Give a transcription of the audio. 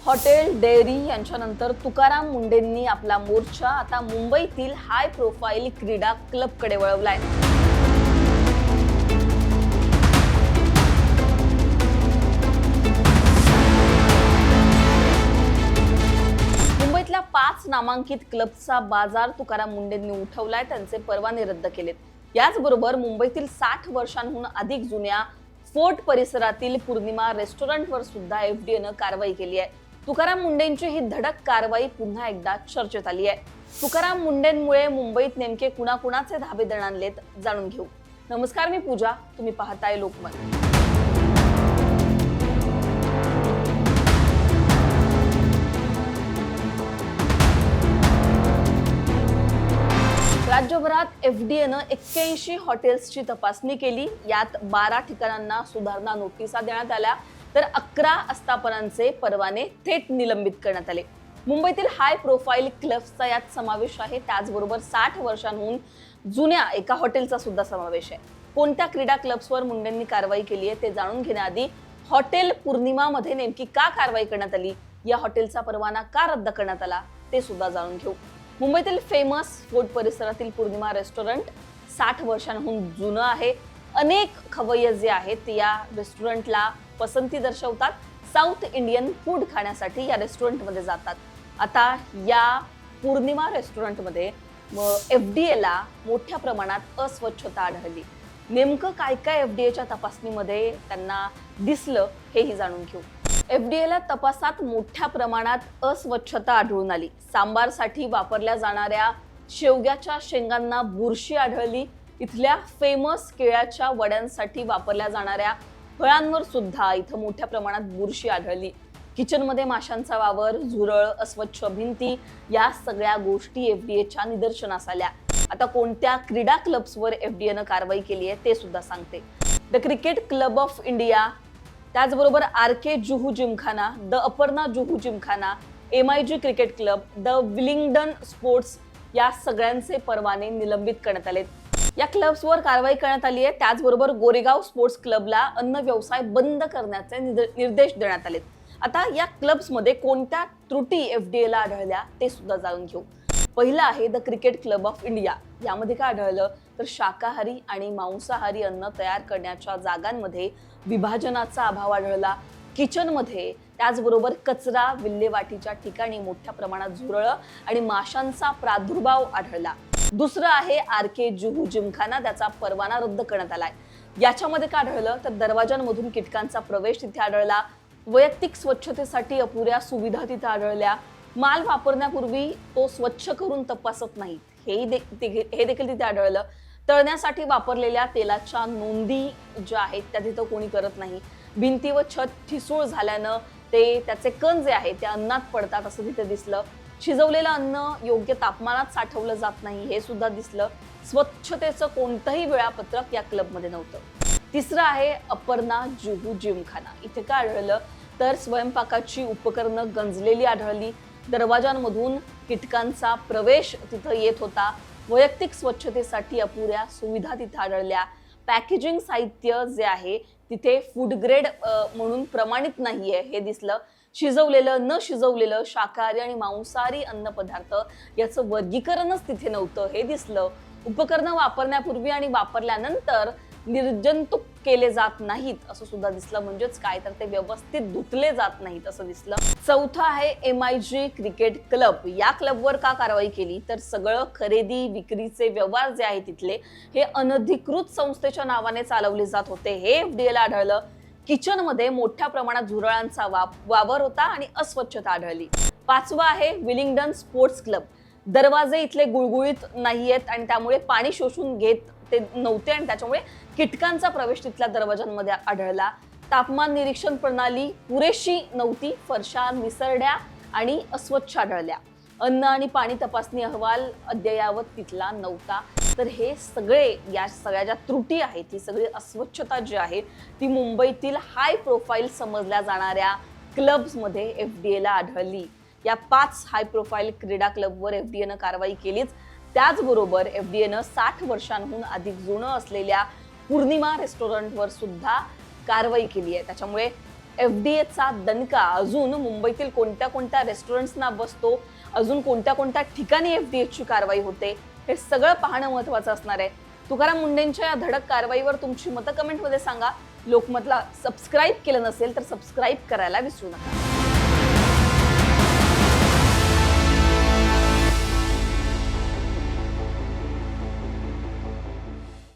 Hotel, dairy यांच्यानंतर तुकाराम मुंढेंनी आपला मोर्चा आता मुंबईतील हाय प्रोफाईल क्रीडा क्लबकडे वळवलाय. मुंबईतल्या 5 नामांकित क्लबचा बाजार तुकाराम मुंढेंनी उठवलाय. त्यांचे परवाने रद्द केलेत. याचबरोबर मुंबईतील 60 वर्षांहून अधिक जुन्या फोर्ट परिसरातील पूर्णिमा रेस्टॉरंटवर सुद्धा एफडीएनं कारवाई केली आहे. तुकाराम मुंढेंची ही धडक कारवाई पुन्हा एकदा चर्चेत आली आहे. तुकाराम मुंढेंमुळे मुंबईत नेमके कुणाकुणाचे धाबे दणाणलेत जाणून घेऊ. नमस्कार, मी पूजा. तुम्ही पाहताय लोकमत. राज्यभरात एफडीएनं 81 हॉटेल्सची तपासणी केली. यात 12 ठिकाणांना सुधारणा नोटिसा देण्यात आल्या, तर 11 आस्थापनांचे परवाने थेट निलंबित करण्यात आले. मुंबईतील हाय प्रोफाईल क्लब्सचा यात समावेश आहे. त्याचबरोबर 60 वर्षांहून जुन्या एका हॉटेलचा सुद्धा समावेश आहे. कोणत्या क्रीडा क्लब्सवर मुंढेंनी कारवाई केली आहे ते जाणून घेण्याआधी हॉटेल पूर्णिमामध्ये नेमकी का कारवाई करण्यात आली, या हॉटेलचा परवाना का रद्द करण्यात आला ते सुद्धा जाणून घेऊ. मुंबईतील फेमस फोर्ट परिसरातील पूर्णिमा रेस्टॉरंट 60 वर्षांहून जुनं आहे. अनेक खवय्ये जे आहेत या रेस्टॉरंटला पसंती दर्शवतात. साऊथ इंडियन फूड खाण्यासाठी या रेस्टॉरंटमध्ये जातात. आता या पूर्णिमा रेस्टॉरंटमध्ये एफडीएला मोठ्या प्रमाणात अस्वच्छता आढळली. नेमकं काय काय एफडीएच्या तपासणीमध्ये त्यांना दिसलं हेही जाणून घेऊ. एफडीएला तपासात मोठ्या प्रमाणात अस्वच्छता आढळून आली. सांबारसाठी वापरल्या जाणाऱ्या शेवग्याच्या शेंगांना बुरशी आढळली. इथल्या फेमस केळ्याच्या वड्यांसाठी वापरल्या जाणाऱ्या फळांवर सुद्धा इथं मोठ्या प्रमाणात बुरशी आढळली. किचनमध्ये माशांचा वावर, झुरळ, अस्वच्छ भिंती या सगळ्या गोष्टी एफडीएच्या निदर्शनास आल्या. आता कोणत्या क्रीडा क्लब्सवर एफडीएनं कारवाई केली आहे ते सुद्धा सांगते. The cricket club of India, त्याचबरोबर RK Juhu gymkhana, the Aparna Juhu gymkhana, MIG cricket club, the Willingdon sports या सगळ्यांचे परवाने निलंबित करण्यात आलेत. या क्लब्सवर कारवाई करण्यात आली आहे. त्याचबरोबर गोरेगाव स्पोर्ट्स क्लबला अन्न व्यवसाय बंद करण्याचे निर्देश देण्यात आलेत. आता या क्लब्समध्ये कोणत्या त्रुटी एफडीएला आढळल्या ते सुद्धा जाणून घेऊ. पहिलं आहे the cricket club of India. यामध्ये काय आढळलं तर शाकाहारी आणि मांसाहारी अन्न तयार करण्याच्या जागांमध्ये विभाजनाचा अभाव आढळला. किचनमध्ये त्याचबरोबर कचरा विल्हेवाटीच्या ठिकाणी मोठ्या प्रमाणात झुरळ आणि माशांचा प्रादुर्भाव आढळला. दुसरं आहे आरके जुहू जिमखाना. त्याचा परवाना रद्द करण्यात आलाय. याच्यामध्ये काय आढळलं तर दरवाजांमधून कीटकांचा प्रवेश तिथे आढळला. वैयक्तिक स्वच्छतेसाठी अपुऱ्या सुविधा तिथे आढळल्या. माल वापरण्यापूर्वी तो स्वच्छ करून तपासत नाहीत हे देखील तिथे आढळलं. तळण्यासाठी वापरलेल्या तेलाच्या नोंदी ज्या आहेत त्या तिथं कोणी करत नाही. भिंती व छत ठिसूळ झाल्यानं त्याचे कण जे आहेत ते अन्नात पडतात असं तिथे दिसलं. शिजवलेलं अन्न योग्य तापमानात साठवलं जात नाही हे सुद्धा दिसलं. स्वच्छतेचं कोणतंही वेळापत्रक या क्लबमध्ये नव्हतं. तिसरं आहे अपर्णा जुहू जिमखाना. इथे काय आढळलं तर स्वयंपाकाची उपकरणं गंजलेली आढळली. दरवाजांमधून कीटकांचा प्रवेश तिथं येत होता. वैयक्तिक स्वच्छतेसाठी अपुऱ्या सुविधा तिथे आढळल्या. पॅकेजिंग साहित्य जे आहे तिथे फूड ग्रेड म्हणून प्रमाणित नाहीये हे दिसलं. शिजवलेलं, न शिजवलेलं, शाकाहारी आणि मांसाहारी अन्नपदार्थ याचं वर्गीकरणच तिथे नव्हतं हे दिसलं. उपकरणं वापरण्यापूर्वी आणि वापरल्यानंतर निर्जंतुक केले जात नाहीत असं सुद्धा दिसलं. म्हणजेच काय तर ते व्यवस्थित धुतले जात नाहीत असं दिसलं. चौथं आहे MIG क्रिकेट क्लब. या क्लबवर का कारवाई केली तर सगळं खरेदी विक्रीचे व्यवहार जे आहे तिथले हे अनधिकृत संस्थेच्या नावाने चालवले जात होते हे एफडीएला आढळलं. किचनमध्ये मोठ्या प्रमाणात झुरळांचा वावर होता आणि अस्वच्छता आढळली. पाचवा आहे विलिंग्डन स्पोर्ट्स क्लब. दरवाजे इथले गुळगुळीत नाहीयेत आणि त्यामुळे पाणी शोषून घेत ते नव्हते आणि त्याच्यामुळे कीटकांचा प्रवेश तिथल्या दरवाजांमध्ये आढळला. तापमान निरीक्षण प्रणाली पुरेशी नव्हती. फरशा निसरड्या आणि अस्वच्छ आढळल्या. अन्न आणि पाणी तपासणी अहवाल अद्ययावत तिथला नव्हता. तर हे सगळे या सगळ्या ज्या त्रुटी आहेत ही सगळी अस्वच्छता जी आहे ती मुंबईतील हाय प्रोफाईल समजल्या जाणाऱ्या क्लब्समध्ये एफडीएला आढळली. या 5 हाय प्रोफाईल क्रीडा क्लबवर एफडीएनं कारवाई केलीच. त्याचबरोबर एफडीएनं 60 वर्षांहून अधिक जुनं असलेल्या पूर्णिमा रेस्टॉरंटवर सुद्धा कारवाई केली आहे. त्याच्यामुळे FDAचा दणका अजून मुंबईतील कोणत्या कोणत्या रेस्टॉरंट्सना बसतो, अजून कोणत्या कोणत्या ठिकाणी FDAची कारवाई होते, हे सगळं पाहणं महत्त्वाचं असणार आहे. तुकाराम मुंढेंच्या या धडक कारवाईवर तुमची मतं कमेंटमध्ये सांगा. लोकमतला सबस्क्राईब केलं नसेल तर सबस्क्राईब करायला विसरू नका.